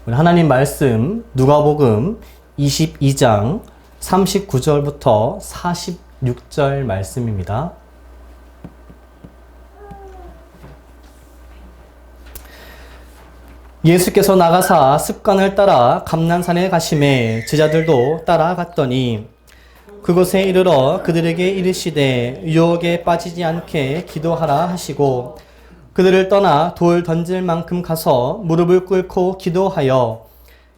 우리 하나님 말씀 누가복음 22장 39절부터 46절 말씀입니다. 예수께서 나가사 습관을 따라 감난산에 가시매 제자들도 따라갔더니 그곳에 이르러 그들에게 이르시되 유혹에 빠지지 않게 기도하라 하시고 그들을 떠나 돌 던질 만큼 가서 무릎을 꿇고 기도하여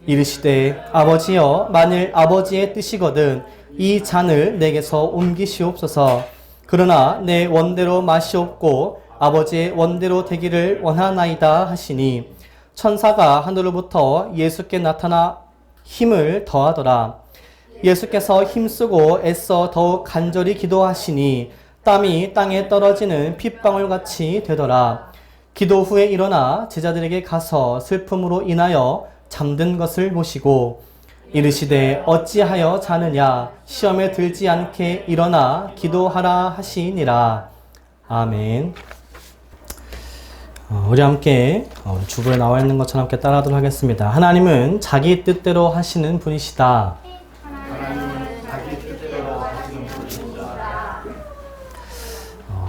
이르시되 아버지여 만일 아버지의 뜻이거든 이 잔을 내게서 옮기시옵소서. 그러나 내 원대로 마시옵고 아버지의 원대로 되기를 원하나이다 하시니 천사가 하늘로부터 예수께 나타나 힘을 더하더라. 예수께서 힘쓰고 애써 더욱 간절히 기도하시니 땀이 땅에 떨어지는 핏방울같이 되더라. 기도 후에 일어나 제자들에게 가서 슬픔으로 인하여 잠든 것을 보시고 이르시되 어찌하여 자느냐 시험에 들지 않게 일어나 기도하라 하시니라. 아멘. 우리 함께 주부에 나와 있는 것처럼 함께 따라하도록 하겠습니다. 하나님은 자기 뜻대로 하시는 분이시다.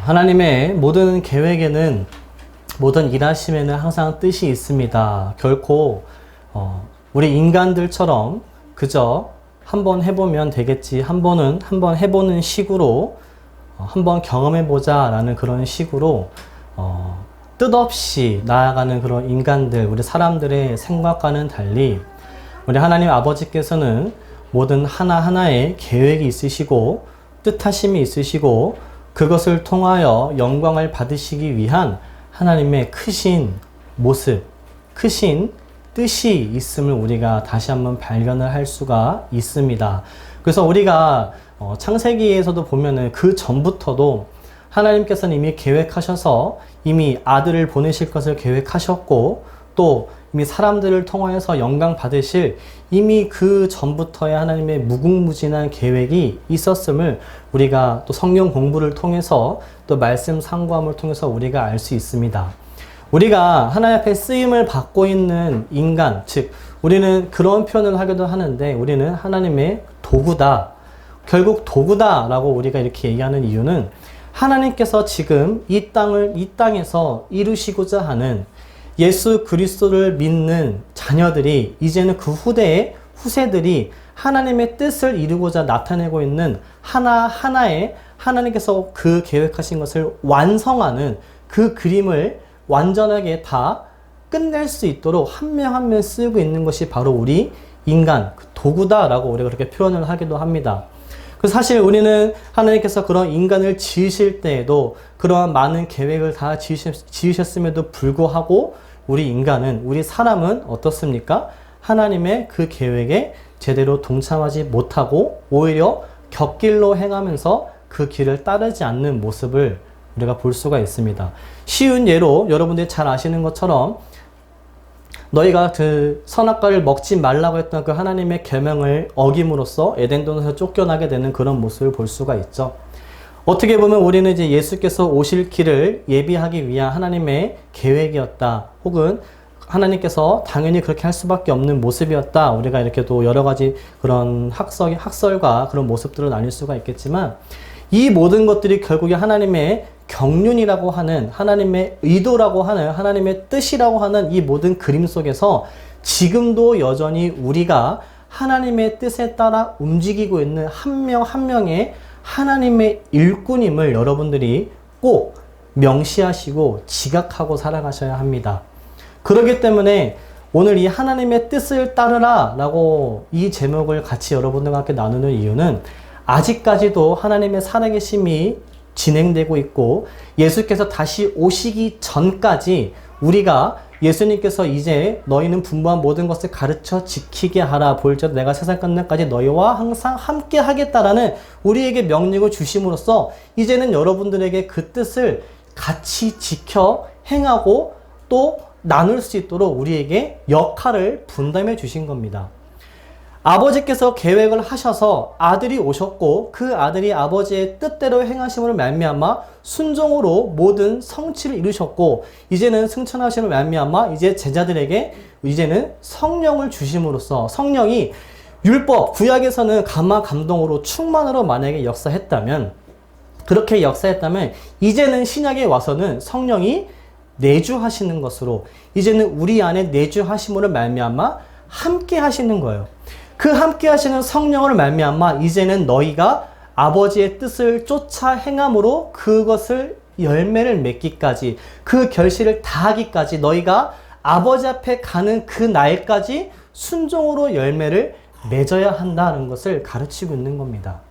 하나님의 모든 계획에는 모든 일하심에는 항상 뜻이 있습니다. 결코 우리 인간들처럼 그저 한번 해보면 되겠지, 한번 해보는 식으로 한번 경험해보자 라는 그런 식으로 뜻없이 나아가는 그런 인간들, 우리 사람들의 생각과는 달리 우리 하나님 아버지께서는 모든 하나하나의 계획이 있으시고 뜻하심이 있으시고 그것을 통하여 영광을 받으시기 위한 하나님의 크신 모습, 크신 뜻이 있음을 우리가 다시 한번 발견을 할 수가 있습니다. 그래서 우리가 창세기에서도 보면은 그 전부터도 하나님께서는 이미 계획하셔서 이미 아들을 보내실 것을 계획하셨고 또 이미 사람들을 통하여서 영광 받으실 이미 그 전부터의 하나님의 무궁무진한 계획이 있었음을 우리가 또 성경 공부를 통해서 또 말씀 상고함을 통해서 우리가 알 수 있습니다. 우리가 하나님 앞에 쓰임을 받고 있는 인간, 즉 우리는 그런 표현을 하기도 하는데 우리는 하나님의 도구다. 결국 도구다라고 우리가 이렇게 얘기하는 이유는 하나님께서 지금 이 땅에서 이루시고자 하는 예수 그리스도를 믿는 자녀들이 이제는 그 후세들이 하나님의 뜻을 이루고자 나타내고 있는 하나하나의 하나님께서 그 계획하신 것을 완성하는 그 그림을 완전하게 다 끝낼 수 있도록 한 명 한 명 쓰고 있는 것이 바로 우리 인간, 그 도구다라고 우리가 그렇게 표현을 하기도 합니다. 그래서 사실 우리는 하나님께서 그런 인간을 지으실 때에도 그러한 많은 계획을 다 지으셨음에도 불구하고 우리 인간은, 우리 사람은 어떻습니까? 하나님의 그 계획에 제대로 동참하지 못하고 오히려 곁길로 행하면서 그 길을 따르지 않는 모습을 우리가 볼 수가 있습니다. 쉬운 예로 여러분들이 잘 아시는 것처럼 너희가 그 선악과를 먹지 말라고 했던 그 하나님의 계명을 어김으로써 에덴동산에서 쫓겨나게 되는 그런 모습을 볼 수가 있죠. 어떻게 보면 우리는 이제 예수께서 오실 길을 예비하기 위한 하나님의 계획이었다. 혹은 하나님께서 당연히 그렇게 할 수밖에 없는 모습이었다. 우리가 이렇게 또 여러 가지 그런 학설과 그런 모습들을 나눌 수가 있겠지만 이 모든 것들이 결국에 하나님의 경륜이라고 하는 하나님의 의도라고 하는 하나님의 뜻이라고 하는 이 모든 그림 속에서 지금도 여전히 우리가 하나님의 뜻에 따라 움직이고 있는 한 명 한 명의 하나님의 일꾼임을 여러분들이 꼭 명시하시고 지각하고 살아가셔야 합니다. 그렇기 때문에 오늘 이 하나님의 뜻을 따르라 라고 이 제목을 같이 여러분들과 함께 나누는 이유는 아직까지도 하나님의 살아계심이 진행되고 있고 예수께서 다시 오시기 전까지 우리가 예수님께서 이제 너희는 분부한 모든 것을 가르쳐 지키게 하라. 볼지어다 내가 세상 끝날까지 너희와 항상 함께 하겠다라는 우리에게 명령을 주심으로써 이제는 여러분들에게 그 뜻을 같이 지켜 행하고 또 나눌 수 있도록 우리에게 역할을 분담해 주신 겁니다. 아버지께서 계획을 하셔서 아들이 오셨고 그 아들이 아버지의 뜻대로 행하심으로 말미암아 순종으로 모든 성취를 이루셨고 이제는 승천하심을 말미암아 이제 제자들에게 이제는 성령을 주심으로써 성령이 율법 구약에서는 감화 감동으로 충만으로 만약에 역사했다면 그렇게 역사했다면 이제는 신약에 와서는 성령이 내주하시는 것으로 이제는 우리 안에 내주하심으로 말미암아 함께 하시는 거예요. 그 함께 하시는 성령을 말미암아 이제는 너희가 아버지의 뜻을 쫓아 행함으로 그것을 열매를 맺기까지 그 결실을 다하기까지 너희가 아버지 앞에 가는 그 날까지 순종으로 열매를 맺어야 한다는 것을 가르치고 있는 겁니다.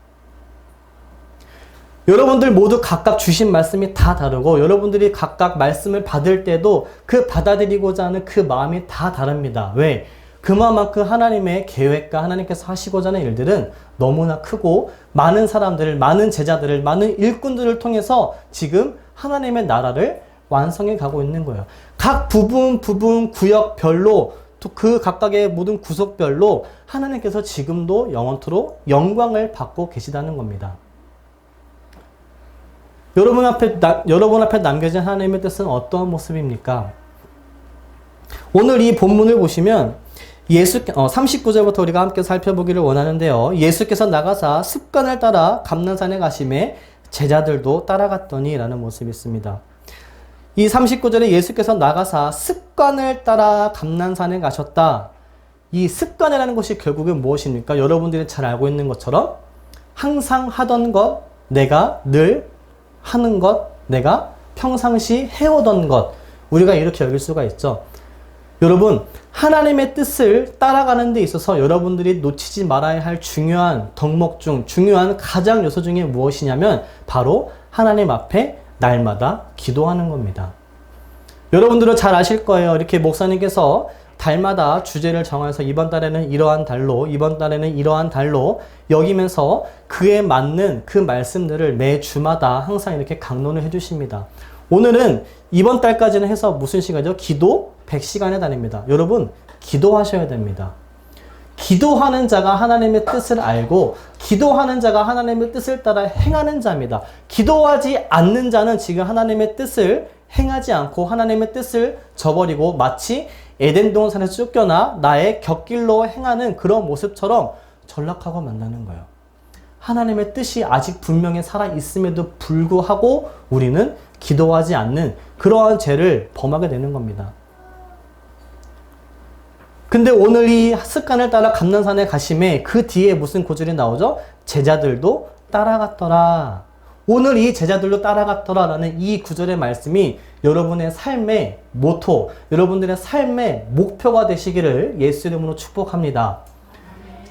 여러분들 모두 각각 주신 말씀이 다 다르고 여러분들이 각각 말씀을 받을 때도 그 받아들이고자 하는 그 마음이 다 다릅니다. 왜? 그만큼 하나님의 계획과 하나님께서 하시고자 하는 일들은 너무나 크고 많은 사람들을, 많은 제자들을, 많은 일꾼들을 통해서 지금 하나님의 나라를 완성해 가고 있는 거예요. 각 부분, 구역별로 또 그 각각의 모든 구속별로 하나님께서 지금도 영원토록 영광을 받고 계시다는 겁니다. 여러분 앞에 남겨진 하나님의 뜻은 어떠한 모습입니까? 오늘 이 본문을 보시면 39절부터 우리가 함께 살펴보기를 원하는데요. 예수께서 나가사 습관을 따라 감난산에 가심에 제자들도 따라갔더니 라는 모습이 있습니다. 이 39절에 예수께서 나가사 습관을 따라 감난산에 가셨다. 이 습관이라는 것이 결국은 무엇입니까? 여러분들이 잘 알고 있는 것처럼 항상 하던 것, 내가 늘 하는 것, 내가 평상시 해오던 것, 우리가 이렇게 여길 수가 있죠. 여러분, 하나님의 뜻을 따라가는 데 있어서 여러분들이 놓치지 말아야 할 중요한 덕목 중 중요한 가장 요소 중에 무엇이냐면 바로 하나님 앞에 날마다 기도하는 겁니다. 여러분들은 잘 아실 거예요. 이렇게 목사님께서 달마다 주제를 정해서 이번 달에는 이러한 달로, 이번 달에는 이러한 달로 여기면서 그에 맞는 그 말씀들을 매 주마다 항상 이렇게 강론을 해주십니다. 오늘은 이번 달까지는 해서 무슨 시간이죠? 기도 100시간의 달입니다. 여러분, 기도하셔야 됩니다. 기도하는 자가 하나님의 뜻을 알고 기도하는 자가 하나님의 뜻을 따라 행하는 자입니다. 기도하지 않는 자는 지금 하나님의 뜻을 행하지 않고 하나님의 뜻을 저버리고 마치 에덴 동산에서 쫓겨나 나의 곁길로 행하는 그런 모습처럼 전락하고 만나는 거예요. 하나님의 뜻이 아직 분명히 살아있음에도 불구하고 우리는 기도하지 않는 그러한 죄를 범하게 되는 겁니다. 근데 오늘 이 습관을 따라 감난산에 가심에 그 뒤에 무슨 구절이 나오죠? 제자들도 따라갔더라. 오늘 이 제자들도 따라갔더라 라는 이 구절의 말씀이 여러분의 삶의 모토, 여러분들의 삶의 목표가 되시기를 예수 이름으로 축복합니다.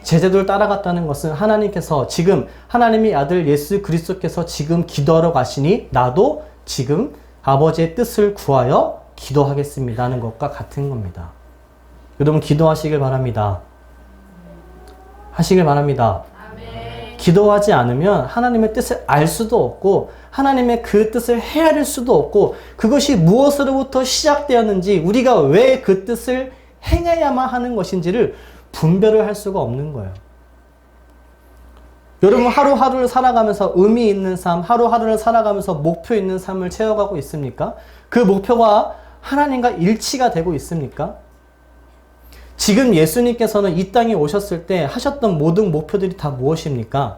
제자들 따라갔다는 것은 하나님께서 지금 하나님의 아들 예수 그리스도께서 지금 기도하러 가시니 나도 지금 아버지의 뜻을 구하여 기도하겠습니다 하는 것과 같은 겁니다. 여러분 기도하시길 바랍니다. 하시길 바랍니다. 아멘. 기도하지 않으면 하나님의 뜻을 알 수도 없고 하나님의 그 뜻을 헤아릴 수도 없고 그것이 무엇으로부터 시작되었는지 우리가 왜 그 뜻을 행해야만 하는 것인지를 분별을 할 수가 없는 거예요. 여러분 하루하루를 살아가면서 의미 있는 삶, 하루하루를 살아가면서 목표 있는 삶을 채워가고 있습니까? 그 목표가 하나님과 일치가 되고 있습니까? 지금 예수님께서는 이 땅에 오셨을 때 하셨던 모든 목표들이 다 무엇입니까?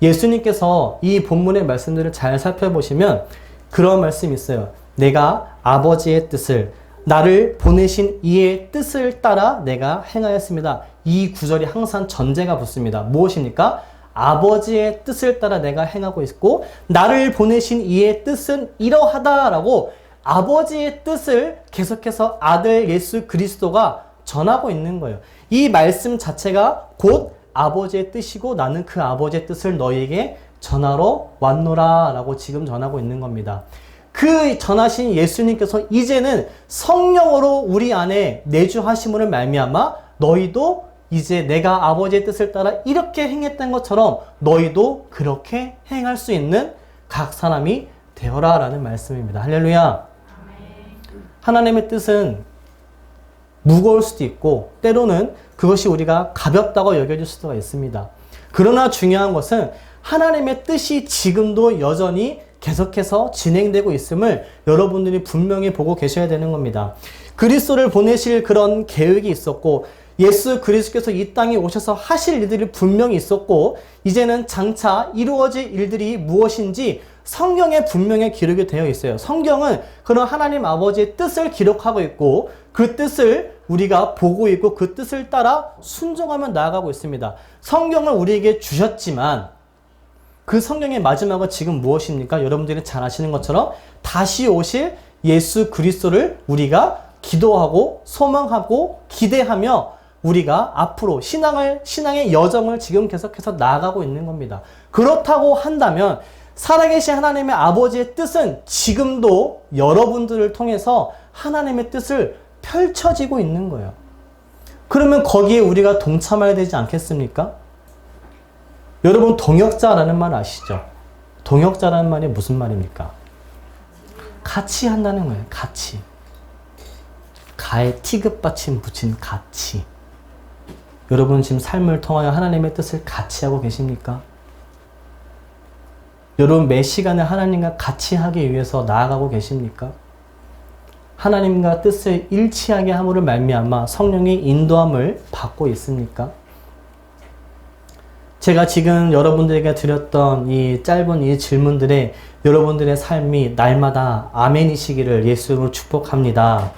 예수님께서 이 본문의 말씀들을 잘 살펴보시면 그런 말씀이 있어요. 내가 아버지의 뜻을 나를 보내신 이의 뜻을 따라 내가 행하였습니다. 이 구절이 항상 전제가 붙습니다. 무엇입니까? 아버지의 뜻을 따라 내가 행하고 있고 나를 보내신 이의 뜻은 이러하다라고 아버지의 뜻을 계속해서 아들 예수 그리스도가 전하고 있는 거예요. 이 말씀 자체가 곧 아버지의 뜻이고 나는 그 아버지의 뜻을 너희에게 전하러 왔노라 라고 지금 전하고 있는 겁니다. 그 전하신 예수님께서 이제는 성령으로 우리 안에 내주하심을 말미암아 너희도 이제 내가 아버지의 뜻을 따라 이렇게 행했던 것처럼 너희도 그렇게 행할 수 있는 각 사람이 되어라 라는 말씀입니다. 할렐루야. 하나님의 뜻은 무거울 수도 있고 때로는 그것이 우리가 가볍다고 여겨질 수가 있습니다. 그러나 중요한 것은 하나님의 뜻이 지금도 여전히 계속해서 진행되고 있음을 여러분들이 분명히 보고 계셔야 되는 겁니다. 그리스도를 보내실 그런 계획이 있었고 예수 그리스도께서 이 땅에 오셔서 하실 일들이 분명히 있었고 이제는 장차 이루어질 일들이 무엇인지 성경에 분명히 기록이 되어 있어요. 성경은 그런 하나님 아버지의 뜻을 기록하고 있고 그 뜻을 우리가 보고 있고 그 뜻을 따라 순종하며 나아가고 있습니다. 성경을 우리에게 주셨지만 그 성경의 마지막은 지금 무엇입니까? 여러분들이 잘 아시는 것처럼 다시 오실 예수 그리스도를 우리가 기도하고 소망하고 기대하며 우리가 앞으로 신앙의 여정을 지금 계속해서 나아가고 있는 겁니다. 그렇다고 한다면 살아계신 하나님의 아버지의 뜻은 지금도 여러분들을 통해서 하나님의 뜻을 펼쳐지고 있는 거예요. 그러면 거기에 우리가 동참해야 되지 않겠습니까? 여러분 동역자라는 말 아시죠? 동역자라는 말이 무슨 말입니까? 같이 한다는 거예요. 같이. 가에 티귿받침 붙인 같이. 여러분 지금 삶을 통하여 하나님의 뜻을 같이 하고 계십니까? 여러분 매 시간에 하나님과 같이 하기 위해서 나아가고 계십니까? 하나님과 뜻을 일치하게 함으로 말미암아 성령의 인도함을 받고 있습니까? 제가 지금 여러분들에게 드렸던 이 짧은 이 질문들에 여러분들의 삶이 날마다 아멘이시기를 예수님으로 축복합니다.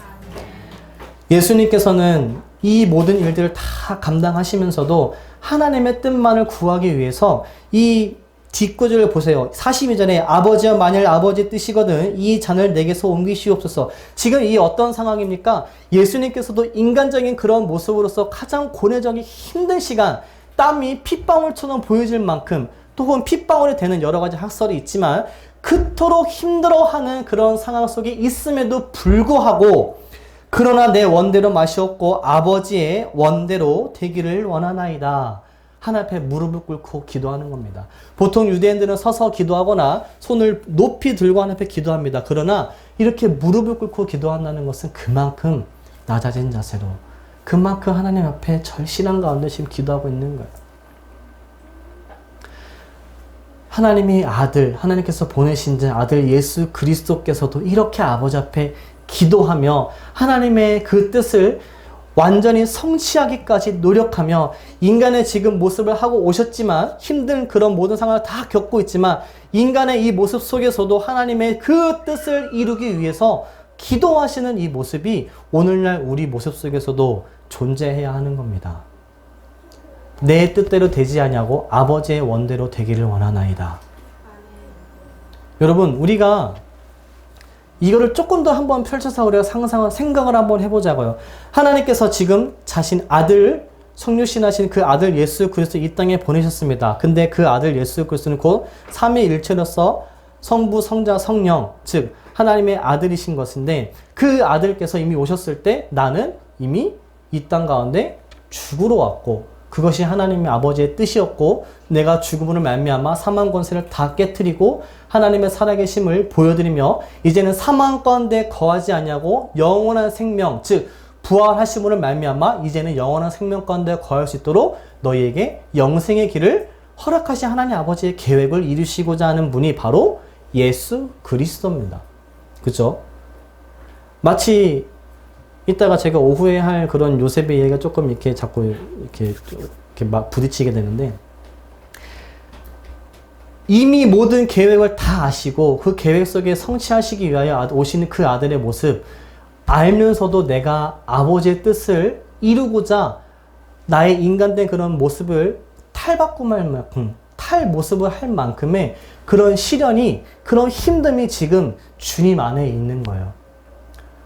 예수님께서는 이 모든 일들을 다 감당하시면서도 하나님의 뜻만을 구하기 위해서 이 뒷구절을 보세요. 42절에 아버지여 만일 아버지의 뜻이거든 이 잔을 내게서 옮기시옵소서. 지금 이 어떤 상황입니까? 예수님께서도 인간적인 그런 모습으로서 가장 고뇌적인 힘든 시간, 땀이 핏방울처럼 보여질 만큼 또는 핏방울이 되는 여러 가지 학설이 있지만 그토록 힘들어하는 그런 상황 속에 있음에도 불구하고 그러나 내 원대로 마시옵고 아버지의 원대로 되기를 원하나이다. 하나님 앞에 무릎을 꿇고 기도하는 겁니다. 보통 유대인들은 서서 기도하거나 손을 높이 들고 하나님 앞에 기도합니다. 그러나 이렇게 무릎을 꿇고 기도한다는 것은 그만큼 낮아진 자세로 그만큼 하나님 앞에 절실한 가운데 지금 기도하고 있는 거예요. 하나님이 하나님께서 보내신 자 아들 예수 그리스도께서도 이렇게 아버지 앞에 기도하며 하나님의 그 뜻을 완전히 성취하기까지 노력하며 인간의 지금 모습을 하고 오셨지만 힘든 그런 모든 상황을 다 겪고 있지만 인간의 이 모습 속에서도 하나님의 그 뜻을 이루기 위해서 기도하시는 이 모습이 오늘날 우리 모습 속에서도 존재해야 하는 겁니다. 내 뜻대로 되지 아니하고 아버지의 원대로 되기를 원하나이다. 여러분 우리가 이거를 조금 더 한번 펼쳐서 우리가 생각을 한번 해보자고요. 하나님께서 지금 자신 아들 성육신하신 그 아들 예수 그리스도 이 땅에 보내셨습니다. 근데 그 아들 예수 그리스도는 곧 삼위일체로서 성부, 성자, 성령 즉 하나님의 아들이신 것인데 그 아들께서 이미 오셨을 때 나는 이미 이 땅 가운데 죽으러 왔고 그것이 하나님의 아버지의 뜻이었고 내가 죽음으로 말미암아 사망 권세를 다 깨트리고 하나님의 살아계심을 보여드리며 이제는 사망 가운데 거하지 아니하고 영원한 생명 즉 부활하심으로 말미암아 이제는 영원한 생명 가운데 거할 수 있도록 너희에게 영생의 길을 허락하신 하나님 아버지의 계획을 이루시고자 하는 분이 바로 예수 그리스도입니다. 그죠? 마치 이따가 제가 오후에 할 그런 요셉의 얘기가 조금 이렇게 자꾸 이렇게 막 부딪히게 되는데 이미 모든 계획을 다 아시고 그 계획 속에 성취하시기 위하여 오시는 그 아들의 모습 알면서도 내가 아버지의 뜻을 이루고자 나의 인간된 그런 모습을 탈바꿈할 만큼 탈모습을 할 만큼의 그런 시련이 그런 힘듦이 지금 주님 안에 있는 거예요.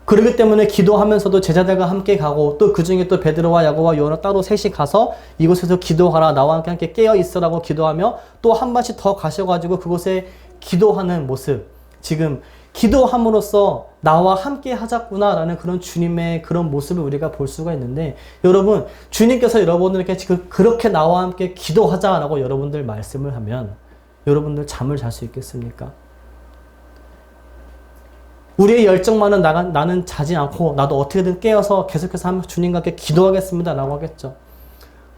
그렇기 때문에 기도하면서도 제자들과 함께 가고 또 그 중에 또 베드로와 야고보와 요한을 따로 셋이 가서 이곳에서 기도하라 나와 함께 깨어 있으라고 기도하며 또 한 번씩 더 가셔가지고 그곳에 기도하는 모습 지금 기도함으로써 나와 함께 하자꾸나 라는 그런 주님의 그런 모습을 우리가 볼 수가 있는데 여러분 주님께서 여러분들에게 지금 그렇게 나와 함께 기도하자라고 여러분들 말씀을 하면 여러분들 잠을 잘 수 있겠습니까? 우리의 열정만은 나는 자지 않고 나도 어떻게든 깨어서 계속해서 주님과 함께 기도하겠습니다 라고 하겠죠.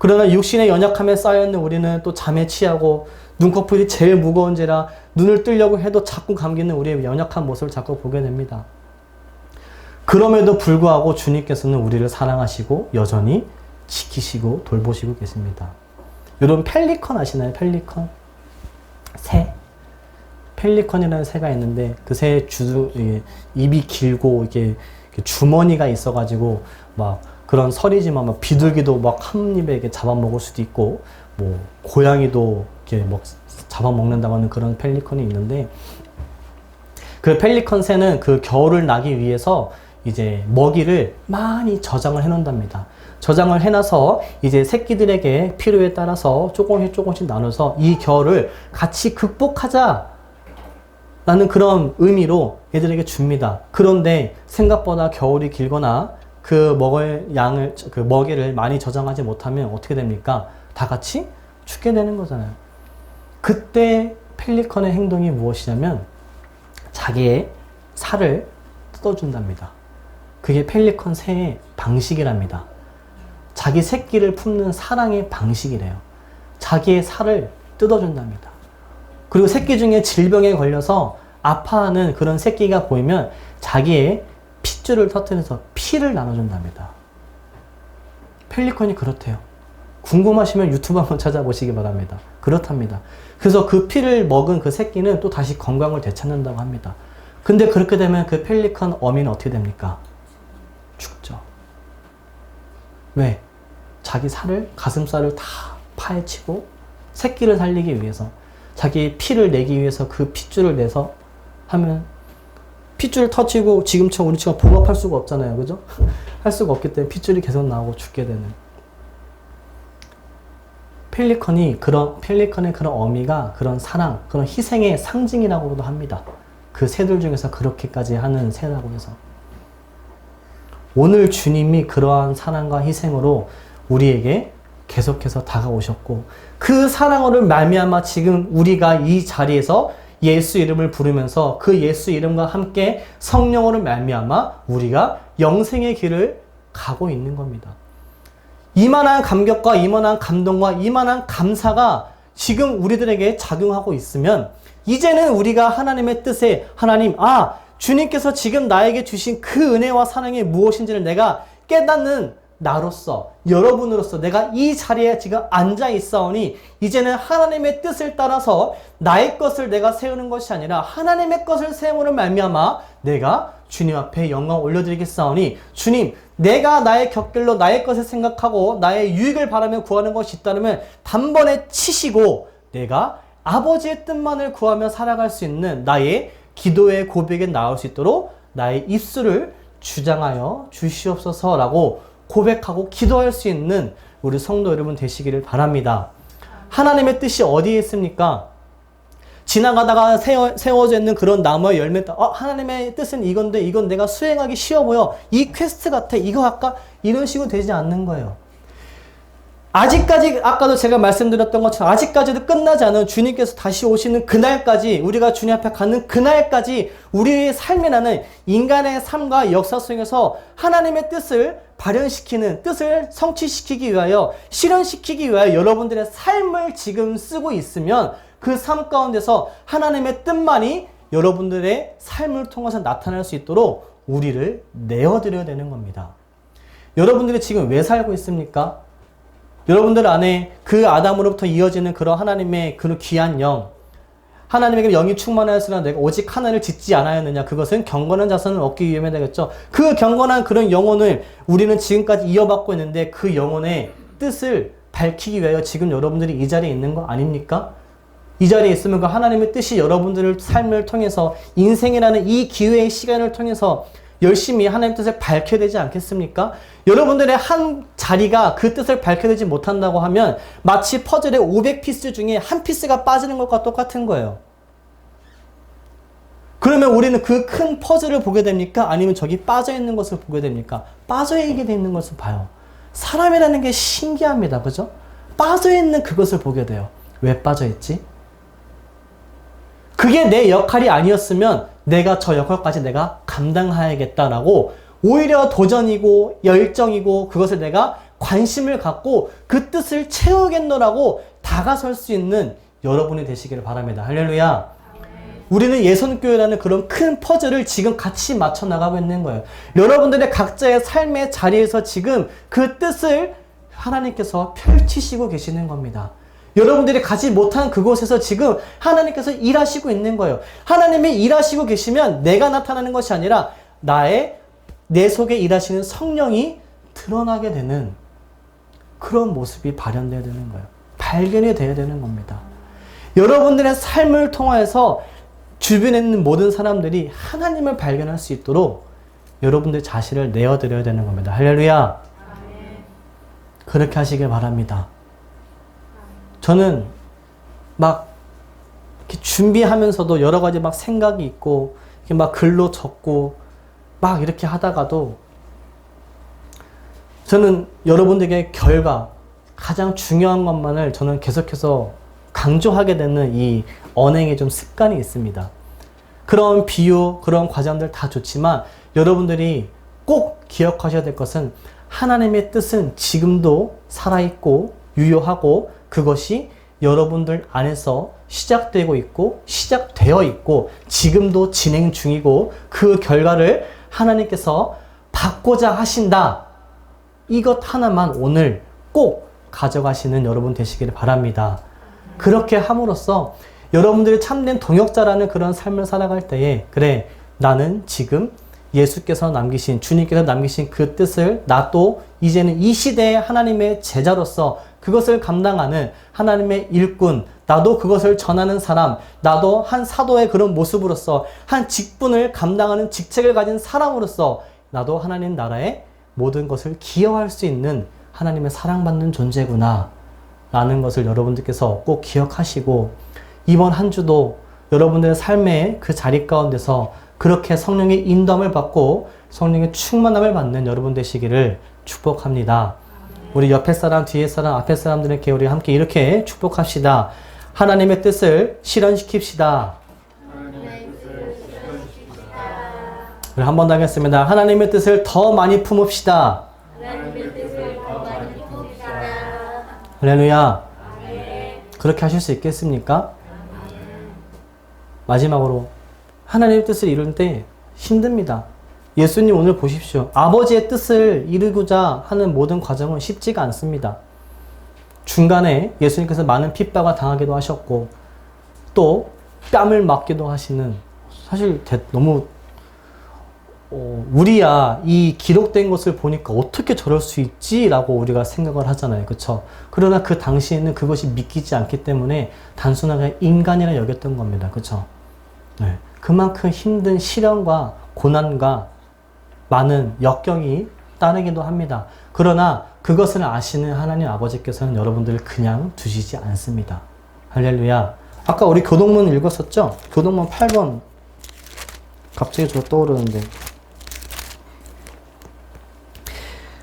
그러나 육신의 연약함에 쌓여있는 우리는 또 잠에 취하고 눈꺼풀이 제일 무거운지라 눈을 뜨려고 해도 자꾸 감기는 우리의 연약한 모습을 자꾸 보게 됩니다. 그럼에도 불구하고 주님께서는 우리를 사랑하시고 여전히 지키시고 돌보시고 계십니다. 여러분 펠리컨 아시나요? 펠리컨? 새. 펠리컨이라는 새가 있는데 그 새의 입이 길고 이게 주머니가 있어가지고 막 그런 설이지만 막 비둘기도 막 한 입에 이렇게 잡아먹을 수도 있고 뭐 고양이도 이렇게 막 잡아먹는다고 하는 그런 펠리컨이 있는데 그 펠리컨 새는 그 겨울을 나기 위해서 이제 먹이를 많이 저장을 해 놓는답니다. 저장을 해놔서 이제 새끼들에게 필요에 따라서 조금씩 나눠서 이 겨울을 같이 극복하자 라는 그런 의미로 애들에게 줍니다. 그런데 생각보다 겨울이 길거나 그 먹이를 많이 저장하지 못하면 어떻게 됩니까? 다 같이 죽게 되는 거잖아요. 그때 펠리컨의 행동이 무엇이냐면 자기의 살을 뜯어준답니다. 그게 펠리컨 새의 방식이랍니다. 자기 새끼를 품는 사랑의 방식이래요. 자기의 살을 뜯어준답니다. 그리고 새끼 중에 질병에 걸려서 아파하는 그런 새끼가 보이면 자기의 핏줄을 터뜨려서 피를 나눠준답니다. 펠리컨이 그렇대요. 궁금하시면 유튜브 한번 찾아보시기 바랍니다. 그렇답니다. 그래서 그 피를 먹은 그 새끼는 또 다시 건강을 되찾는다고 합니다. 근데 그렇게 되면 그 펠리컨 어미는 어떻게 됩니까? 죽죠. 왜? 자기 가슴살을 다 파헤치고 새끼를 살리기 위해서 자기의 피를 내기 위해서 그 핏줄을 내서 하면 핏줄을 터치고 지금처럼 우리처럼 봉합할 수가 없잖아요. 그죠? 할 수가 없기 때문에 핏줄이 계속 나오고 죽게 되는. 펠리컨의 그런 어미가 그런 사랑, 그런 희생의 상징이라고도 합니다. 그 새들 중에서 그렇게까지 하는 새라고 해서. 오늘 주님이 그러한 사랑과 희생으로 우리에게 계속해서 다가오셨고 그 사랑으로 말미암아 지금 우리가 이 자리에서 예수 이름을 부르면서 그 예수 이름과 함께 성령으로 말미암아 우리가 영생의 길을 가고 있는 겁니다. 이만한 감격과 이만한 감동과 이만한 감사가 지금 우리들에게 작용하고 있으면 이제는 우리가 하나님의 뜻에 주님께서 지금 나에게 주신 그 은혜와 사랑이 무엇인지를 내가 깨닫는 나로서, 여러분으로서 내가 이 자리에 지금 앉아 있사오니 이제는 하나님의 뜻을 따라서 나의 것을 내가 세우는 것이 아니라 하나님의 것을 세움으로 말미암아 내가 주님 앞에 영광 올려드리겠사오니 주님, 내가 나의 곁길로 나의 것을 생각하고 나의 유익을 바라며 구하는 것이 있다면 단번에 치시고 내가 아버지의 뜻만을 구하며 살아갈 수 있는 나의 기도의 고백에 나올 수 있도록 나의 입술을 주장하여 주시옵소서라고 고백하고 기도할 수 있는 우리 성도 여러분 되시기를 바랍니다. 하나님의 뜻이 어디에 있습니까? 지나가다가 세워져 있는 그런 나무의 열매, 하나님의 뜻은 이건데 이건 내가 수행하기 쉬워 보여. 이 퀘스트 같아. 이거 할까? 이런 식으로 되지 않는 거예요. 아직까지 아까도 제가 말씀드렸던 것처럼 아직까지도 끝나지 않은 주님께서 다시 오시는 그날까지 우리가 주님 앞에 가는 그날까지 우리의 삶이라는 인간의 삶과 역사 속에서 하나님의 뜻을 발현시키는 뜻을 성취시키기 위하여 실현시키기 위하여 여러분들의 삶을 지금 쓰고 있으면 그 삶 가운데서 하나님의 뜻만이 여러분들의 삶을 통해서 나타날 수 있도록 우리를 내어드려야 되는 겁니다. 여러분들이 지금 왜 살고 있습니까? 여러분들 안에 그 아담으로부터 이어지는 그런 하나님의 그런 귀한 영, 하나님에게 영이 충만하였으나 내가 오직 하나를 짓지 않았느냐. 그것은 경건한 자손을 얻기 위함에 되겠죠. 그 경건한 그런 영혼을 우리는 지금까지 이어받고 있는데 그 영혼의 뜻을 밝히기 위하여 지금 여러분들이 이 자리에 있는 거 아닙니까? 이 자리에 있으면 그 하나님의 뜻이 여러분들의 삶을 통해서 인생이라는 이 기회의 시간을 통해서 열심히 하나님의 뜻을 밝혀야 되지 않겠습니까? 여러분들의 한 자리가 그 뜻을 밝혀내지 못한다고 하면 마치 퍼즐의 500피스 중에 한 피스가 빠지는 것과 똑같은 거예요. 그러면 우리는 그 큰 퍼즐을 보게 됩니까? 아니면 저기 빠져있는 것을 보게 됩니까? 빠져있게 돼 있는 것을 봐요. 사람이라는 게 신기합니다. 그죠? 빠져있는 그것을 보게 돼요. 왜 빠져있지? 그게 내 역할이 아니었으면 내가 저 역할까지 내가 감당해야겠다라고 오히려 도전이고 열정이고 그것을 내가 관심을 갖고 그 뜻을 채우겠노라고 다가설 수 있는 여러분이 되시기를 바랍니다. 할렐루야. 우리는 예선교회라는 그런 큰 퍼즐을 지금 같이 맞춰 나가고 있는 거예요. 여러분들의 각자의 삶의 자리에서 지금 그 뜻을 하나님께서 펼치시고 계시는 겁니다. 여러분들이 가지 못한 그곳에서 지금 하나님께서 일하시고 있는 거예요. 하나님이 일하시고 계시면 내가 나타나는 것이 아니라 내 속에 일하시는 성령이 드러나게 되는 그런 모습이 발현되어야 되는 거예요. 발견이 되어야 되는 겁니다. 여러분들의 삶을 통하여서 주변에 있는 모든 사람들이 하나님을 발견할 수 있도록 여러분들 자신을 내어드려야 되는 겁니다. 할렐루야. 그렇게 하시길 바랍니다. 저는 막 이렇게 준비하면서도 여러 가지 막 생각이 있고 이렇게 막 글로 적고 막 이렇게 하다가도 저는 여러분들에게 결과 가장 중요한 것만을 저는 계속해서 강조하게 되는 이 언행의 좀 습관이 있습니다. 그런 비유, 그런 과정들 다 좋지만 여러분들이 꼭 기억하셔야 될 것은 하나님의 뜻은 지금도 살아있고 유효하고 그것이 여러분들 안에서 시작되고 있고 시작되어 있고 지금도 진행 중이고 그 결과를 하나님께서 받고자 하신다. 이것 하나만 오늘 꼭 가져가시는 여러분 되시기를 바랍니다. 그렇게 함으로써 여러분들이 참된 동역자라는 그런 삶을 살아갈 때에 그래 나는 지금 예수께서 남기신 주님께서 남기신 그 뜻을 나도 이제는 이 시대의 하나님의 제자로서 그것을 감당하는 하나님의 일꾼 나도 그것을 전하는 사람 나도 한 사도의 그런 모습으로서 한 직분을 감당하는 직책을 가진 사람으로서 나도 하나님 나라의 모든 것을 기여할 수 있는 하나님의 사랑받는 존재구나 라는 것을 여러분들께서 꼭 기억하시고 이번 한 주도 여러분들의 삶의 그 자리 가운데서 그렇게 성령의 인도함을 받고 성령의 충만함을 받는 여러분 되시기를 축복합니다. 우리 옆에 사람, 뒤에 사람, 앞에 사람들에게 우리 함께 이렇게 축복합시다. 하나님의 뜻을 실현시킵시다. 우리 한 번 더 하겠습니다. 하나님의 뜻을 더 많이 품읍시다. 할렐루야. 그렇게 하실 수 있겠습니까? 마지막으로 하나님의 뜻을 이룰 때 힘듭니다. 예수님 오늘 보십시오. 아버지의 뜻을 이루고자 하는 모든 과정은 쉽지가 않습니다. 중간에 예수님께서 많은 핍박을 당하기도 하셨고 또 뺨을 맞기도 하시는 사실 너무 우리야 이 기록된 것을 보니까 어떻게 저럴 수 있지? 라고 우리가 생각을 하잖아요. 그쵸? 그러나 그 당시에는 그것이 믿기지 않기 때문에 단순하게 인간이라 여겼던 겁니다. 그쵸? 네. 그만큼 힘든 시련과 고난과 많은 역경이 따르기도 합니다. 그러나 그것을 아시는 하나님 아버지께서는 여러분들을 그냥 두시지 않습니다. 할렐루야. 아까 우리 교동문 읽었었죠? 교동문 8번. 갑자기 저 떠오르는데.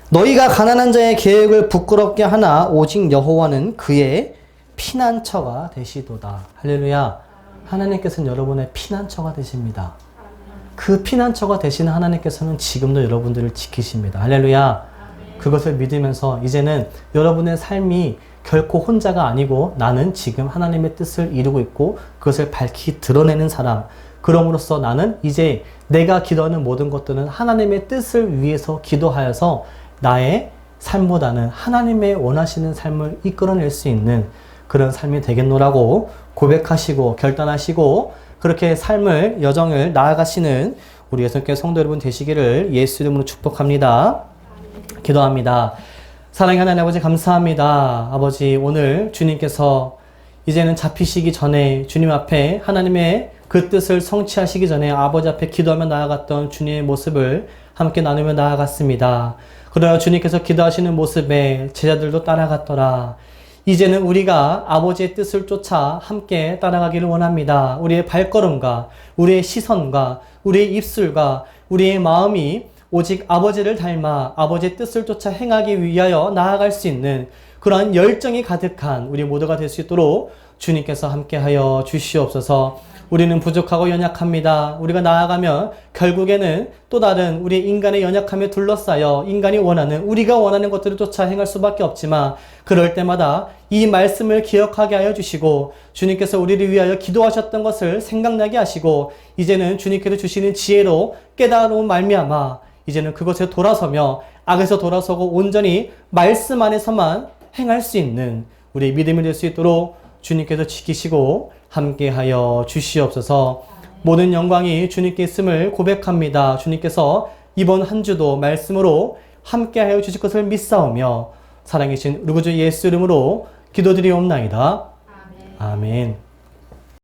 너희가 가난한 자의 계획을 부끄럽게 하나 오직 여호와는 그의 피난처가 되시도다. 할렐루야. 하나님께서는 여러분의 피난처가 되십니다. 그 피난처가 되시는 하나님께서는 지금도 여러분들을 지키십니다. 할렐루야. 그것을 믿으면서 이제는 여러분의 삶이 결코 혼자가 아니고 나는 지금 하나님의 뜻을 이루고 있고 그것을 밝히 드러내는 사람. 그럼으로써 나는 이제 내가 기도하는 모든 것들은 하나님의 뜻을 위해서 기도하여서 나의 삶보다는 하나님의 원하시는 삶을 이끌어낼 수 있는 그런 삶이 되겠노라고 고백하시고 결단하시고 그렇게 삶을 여정을 나아가시는 우리 예수님께 성도 여러분 되시기를 예수 이름으로 축복합니다. 기도합니다. 사랑의 하나님 아버지 감사합니다. 아버지 오늘 주님께서 이제는 잡히시기 전에 주님 앞에 하나님의 그 뜻을 성취하시기 전에 아버지 앞에 기도하며 나아갔던 주님의 모습을 함께 나누며 나아갔습니다. 그러나 주님께서 기도하시는 모습에 제자들도 따라갔더라. 이제는 우리가 아버지의 뜻을 쫓아 함께 따라가기를 원합니다. 우리의 발걸음과 우리의 시선과 우리의 입술과 우리의 마음이 오직 아버지를 닮아 아버지의 뜻을 쫓아 행하기 위하여 나아갈 수 있는 그러한 열정이 가득한 우리 모두가 될 수 있도록 주님께서 함께하여 주시옵소서. 우리는 부족하고 연약합니다. 우리가 나아가면 결국에는 또 다른 우리 인간의 연약함에 둘러싸여 인간이 원하는, 우리가 원하는 것들을 쫓아 행할 수밖에 없지만, 그럴 때마다 이 말씀을 기억하게 하여 주시고, 주님께서 우리를 위하여 기도하셨던 것을 생각나게 하시고, 이제는 주님께서 주시는 지혜로 깨달은 말미암아 이제는 그것에 돌아서며 악에서 돌아서고 온전히 말씀 안에서만 행할 수 있는 우리의 믿음이 될 수 있도록 주님께서 지키시고 함께하여 주시옵소서. 모든 영광이 주님께 있음을 고백합니다. 주님께서 이번 한 주도 말씀으로 함께하여 주실 것을 믿사오며 사랑이신 우리 구주 예수 이름으로 기도드리옵나이다. 아멘.